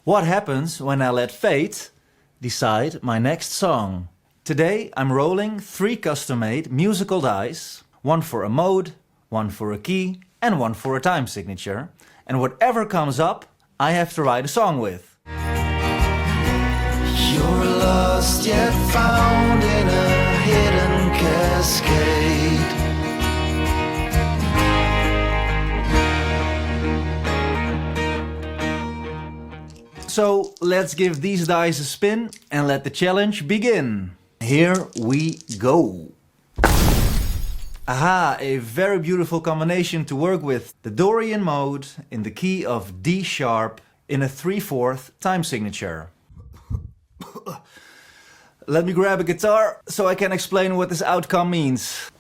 What happens when I let fate decide my next song? Today I'm rolling 3 custom-made musical dice, one for a mode, one for a key, and one for a time signature. And whatever comes up, I have to write a song with. You're lost yet found in a hidden cascade. So let's give these dice a spin and let the challenge begin. Here we go. Aha, a very beautiful combination to work with. The Dorian mode in the key of D sharp in a 3/4 time signature. Let me grab a guitar so I can explain what this outcome means.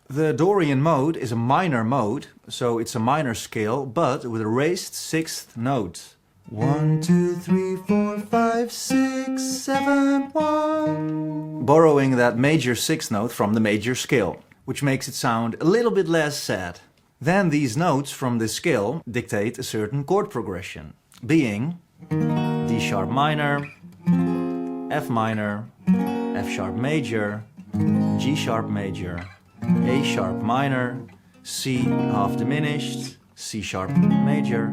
The Dorian mode is a minor mode, so it's a minor scale, but with a raised 6th note. 1, 2, 3, 4, 5, 6, 7, 1. Borrowing that major 6th note from the major scale, which makes it sound a little bit less sad. Then these notes from this scale dictate a certain chord progression, being D sharp minor, F minor, F sharp major, G sharp major, A sharp minor, C half diminished, C sharp major,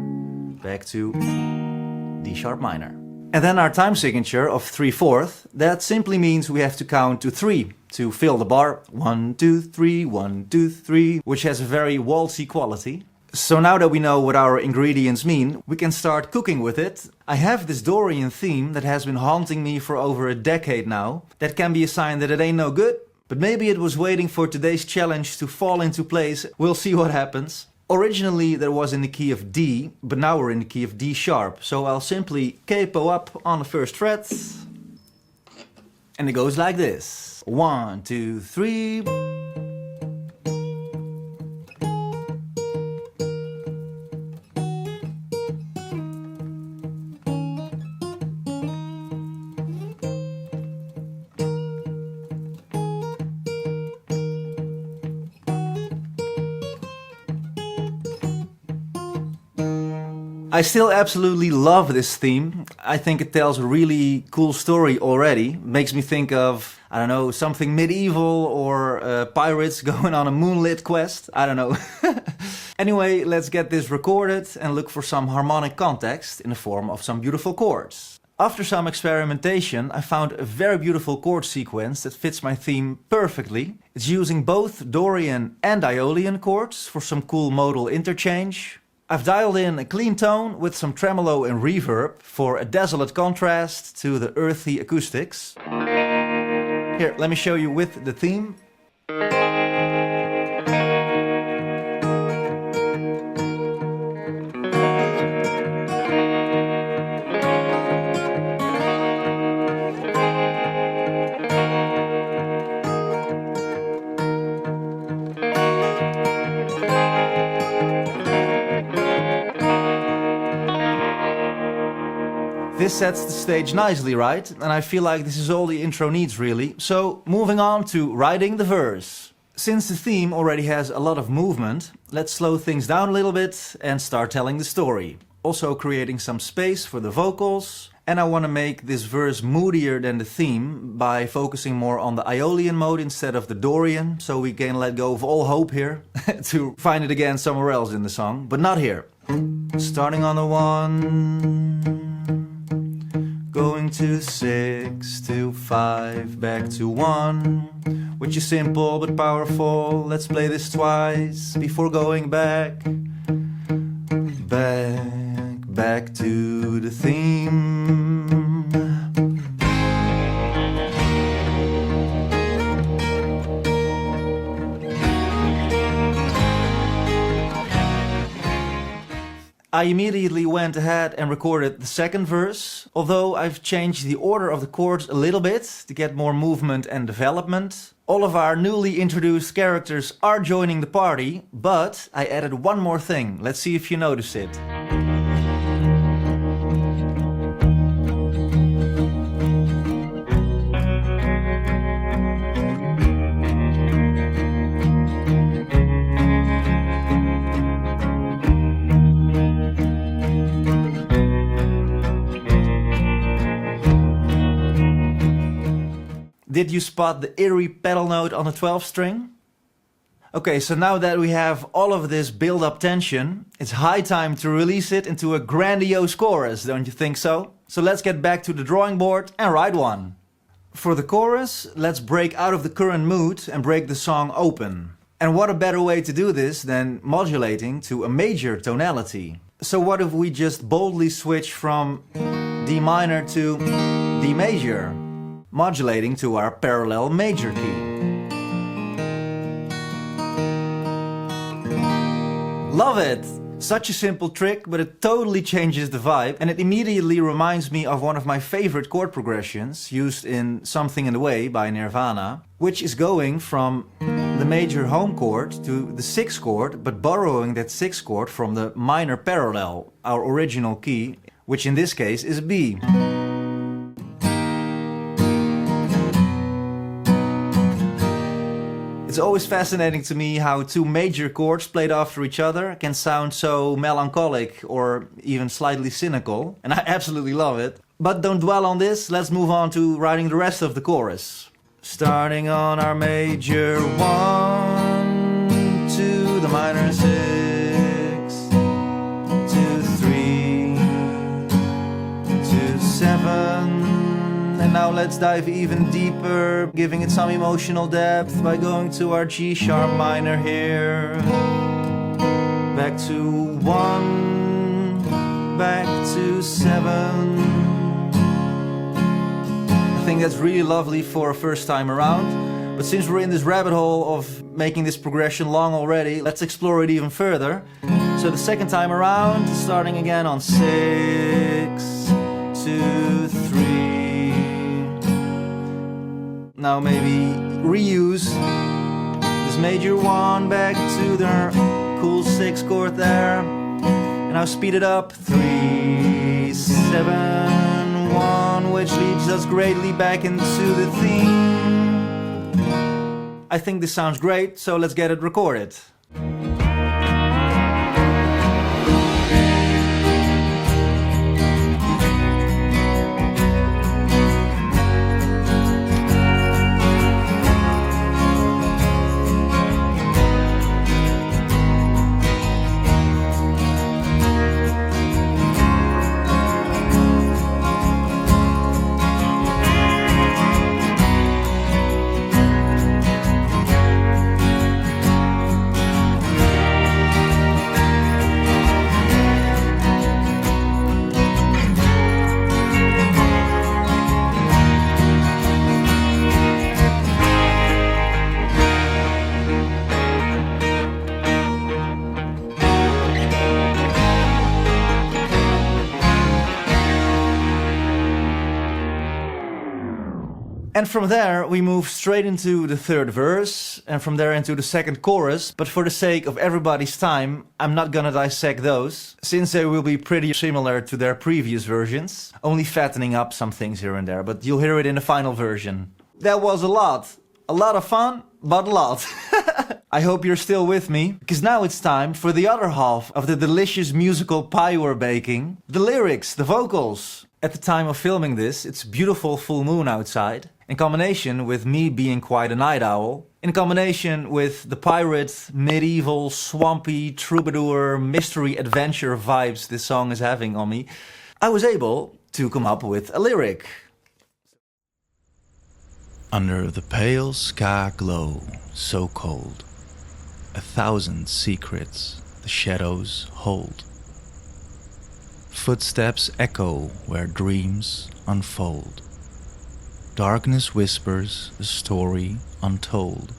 back to D sharp minor. And then our time signature of 3/4, that simply means we have to count to 3 to fill the bar. 1, 2, 3, 1, 2, 3, which has a very waltzy quality. So now that we know what our ingredients mean, we can start cooking with it. I have this Dorian theme that has been haunting me for over a decade now. That can be a sign that it ain't no good, but maybe it was waiting for today's challenge to fall into place. We'll see what happens. Originally that was in the key of D, but now we're in the key of D sharp. So I'll simply capo up on the 1st fret. And it goes like this. 1, 2, 3... I still absolutely love this theme. I think it tells a really cool story already. Makes me think of, I don't know, something medieval or pirates going on a moonlit quest. I don't know. Anyway, let's get this recorded and look for some harmonic context in the form of some beautiful chords. After some experimentation, I found a very beautiful chord sequence that fits my theme perfectly. It's using both Dorian and Aeolian chords for some cool modal interchange. I've dialed in a clean tone with some tremolo and reverb for a desolate contrast to the earthy acoustics. Here, let me show you with the theme. This sets the stage nicely, right? And I feel like this is all the intro needs really. So moving on to writing the verse. Since the theme already has a lot of movement, let's slow things down a little bit and start telling the story. Also creating some space for the vocals. And I want to make this verse moodier than the theme by focusing more on the Aeolian mode instead of the Dorian. So we can let go of all hope here to find it again somewhere else in the song, but not here. Starting on the 1. Going to 6, to 5, back to 1, which is simple but powerful. Let's play this twice before going back to the theme. I immediately went ahead and recorded the 2nd verse, although I've changed the order of the chords a little bit to get more movement and development. All of our newly introduced characters are joining the party, but I added one more thing. Let's see if you notice it. Did you spot the eerie pedal note on the 12th string? Okay, so now that we have all of this build-up tension, it's high time to release it into a grandiose chorus, don't you think so? So let's get back to the drawing board and write one. For the chorus, let's break out of the current mood and break the song open. And what a better way to do this than modulating to a major tonality. So what if we just boldly switch from D minor to D major, modulating to our parallel major key. Love it! Such a simple trick, but it totally changes the vibe, and it immediately reminds me of one of my favorite chord progressions used in Something in the Way by Nirvana, which is going from the major home chord to the 6th chord, but borrowing that 6th chord from the minor parallel, our original key, which in this case is B. It's always fascinating to me how two major chords played after each other can sound so melancholic or even slightly cynical, and I absolutely love it. But don't dwell on this, let's move on to writing the rest of the chorus. Starting on our major 1, to the minor 6, to 3, to 7. And now let's dive even deeper, giving it some emotional depth by going to our G sharp minor here. Back to 1, back to 7. I think that's really lovely for a first time around. But since we're in this rabbit hole of making this progression long already, let's explore it even further. So the second time around, starting again on 6, 2, 3. Now maybe reuse this major 1 back to the cool 6th chord there. And now speed it up. 3, 7, 1, which leads us greatly back into the theme. I think this sounds great, so let's get it recorded. And from there we move straight into the third verse, and from there into the second chorus, but for the sake of everybody's time, I'm not gonna dissect those, since they will be pretty similar to their previous versions, only fattening up some things here and there, but you'll hear it in the final version. That was a lot of fun, but a lot. I hope you're still with me, because now it's time for the other half of the delicious musical pie we're baking, the lyrics, the vocals. At the time of filming this, it's beautiful full moon outside, in combination with me being quite a night owl, in combination with the pirate, medieval, swampy, troubadour, mystery adventure vibes this song is having on me, I was able to come up with a lyric. Under the pale sky glow, so cold, 1,000 secrets the shadows hold. Footsteps echo where dreams unfold. Darkness whispers a story untold.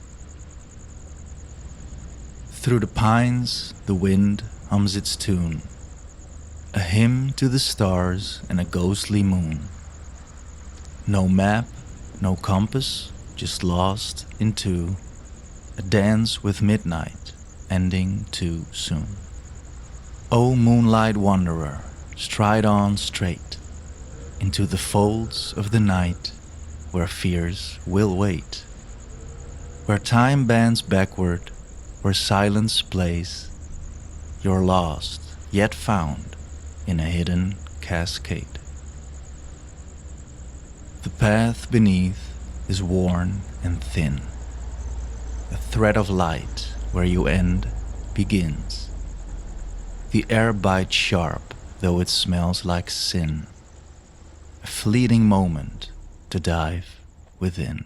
Through the pines, the wind hums its tune, a hymn to the stars and a ghostly moon. No map, no compass, just lost into a dance with midnight, ending too soon. O moonlight wanderer, stride on straight into the folds of the night, where fears will wait, where time bends backward, where silence plays. You're lost, yet found in a hidden cascade. The path beneath is worn and thin. A thread of light where you end begins. The air bites sharp, though it smells like sin. A fleeting moment to dive within.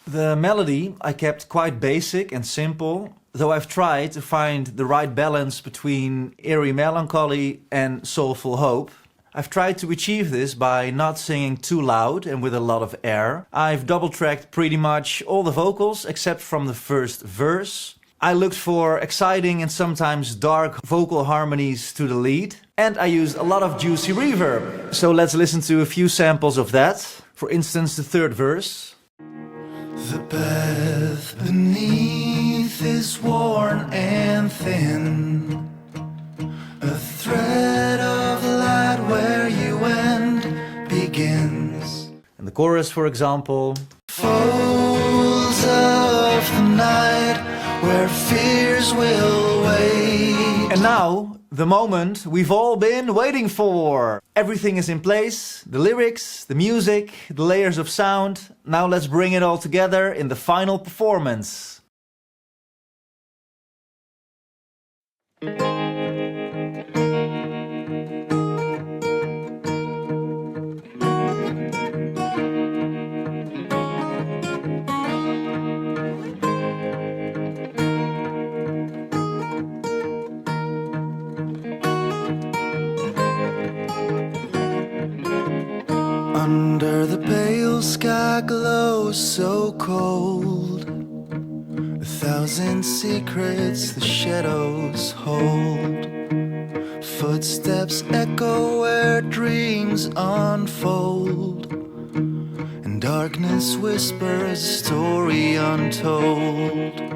The melody I kept quite basic and simple, though I've tried to find the right balance between eerie melancholy and soulful hope. I've tried to achieve this by not singing too loud and with a lot of air. I've double-tracked pretty much all the vocals except from the first verse. I looked for exciting and sometimes dark vocal harmonies to the lead. And I used a lot of juicy reverb. So let's listen to a few samples of that. For instance, the third verse. The path beneath is worn and thin. A thread of light where you end begins. And the chorus, for example. Folds of the night where fears will wait. And now, the moment we've all been waiting for. Everything is in place, the lyrics, the music, the layers of sound. Now let's bring it all together in the final performance. Under the pale sky glows so cold. 1,000 secrets the shadows hold. Footsteps echo where dreams unfold. And darkness whispers a story untold.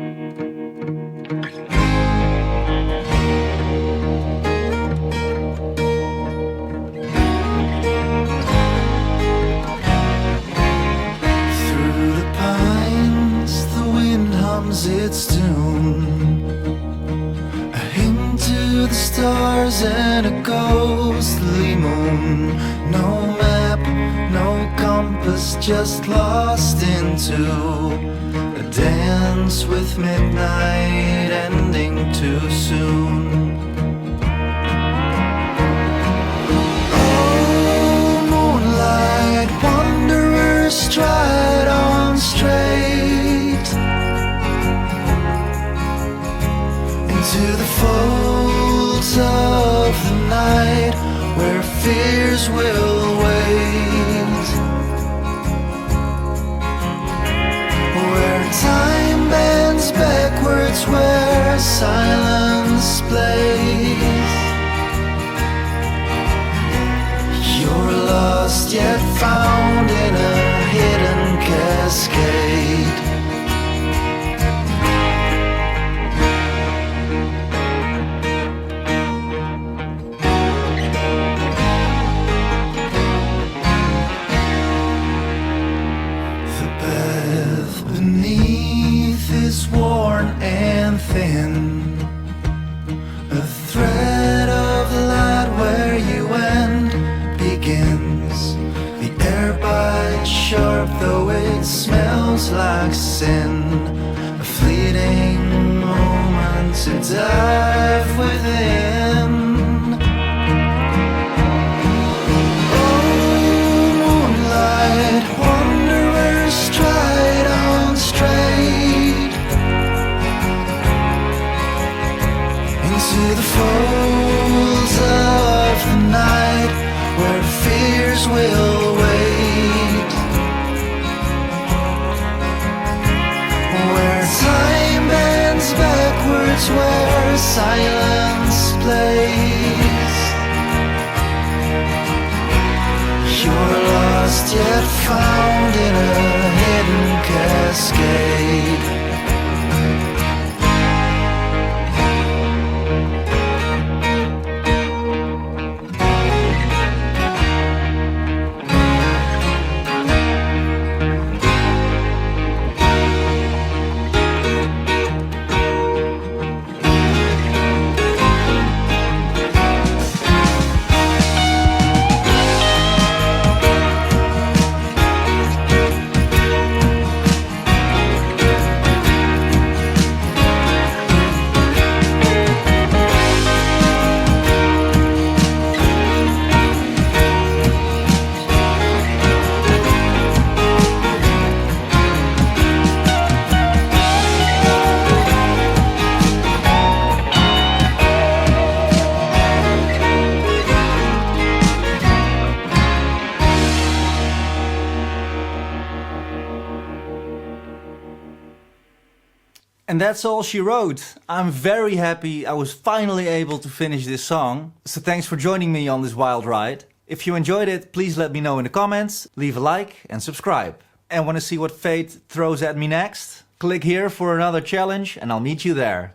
Its tune, a hymn to the stars and a ghostly moon. No map, no compass, just lost into a dance with midnight ending too soon. Oh, moonlight wanderers stride on straight to the folds of the night where fears will wait, where time bends backwards, where silence plays. You're lost yet found in a hidden cascade. Worn and thin, a thread of light where you end begins. The air bites sharp though it smells like sin. A fleeting moment to dive within. Oh, moonlight wanderers stride on straight to the folds of the night where fears will wait, where time bends backwards, where silence plays. You're lost yet found in a hidden cascade. And that's all she wrote. I'm very happy I was finally able to finish this song. So thanks for joining me on this wild ride. If you enjoyed it, please let me know in the comments, leave a like and subscribe. And want to see what fate throws at me next? Click here for another challenge and I'll meet you there.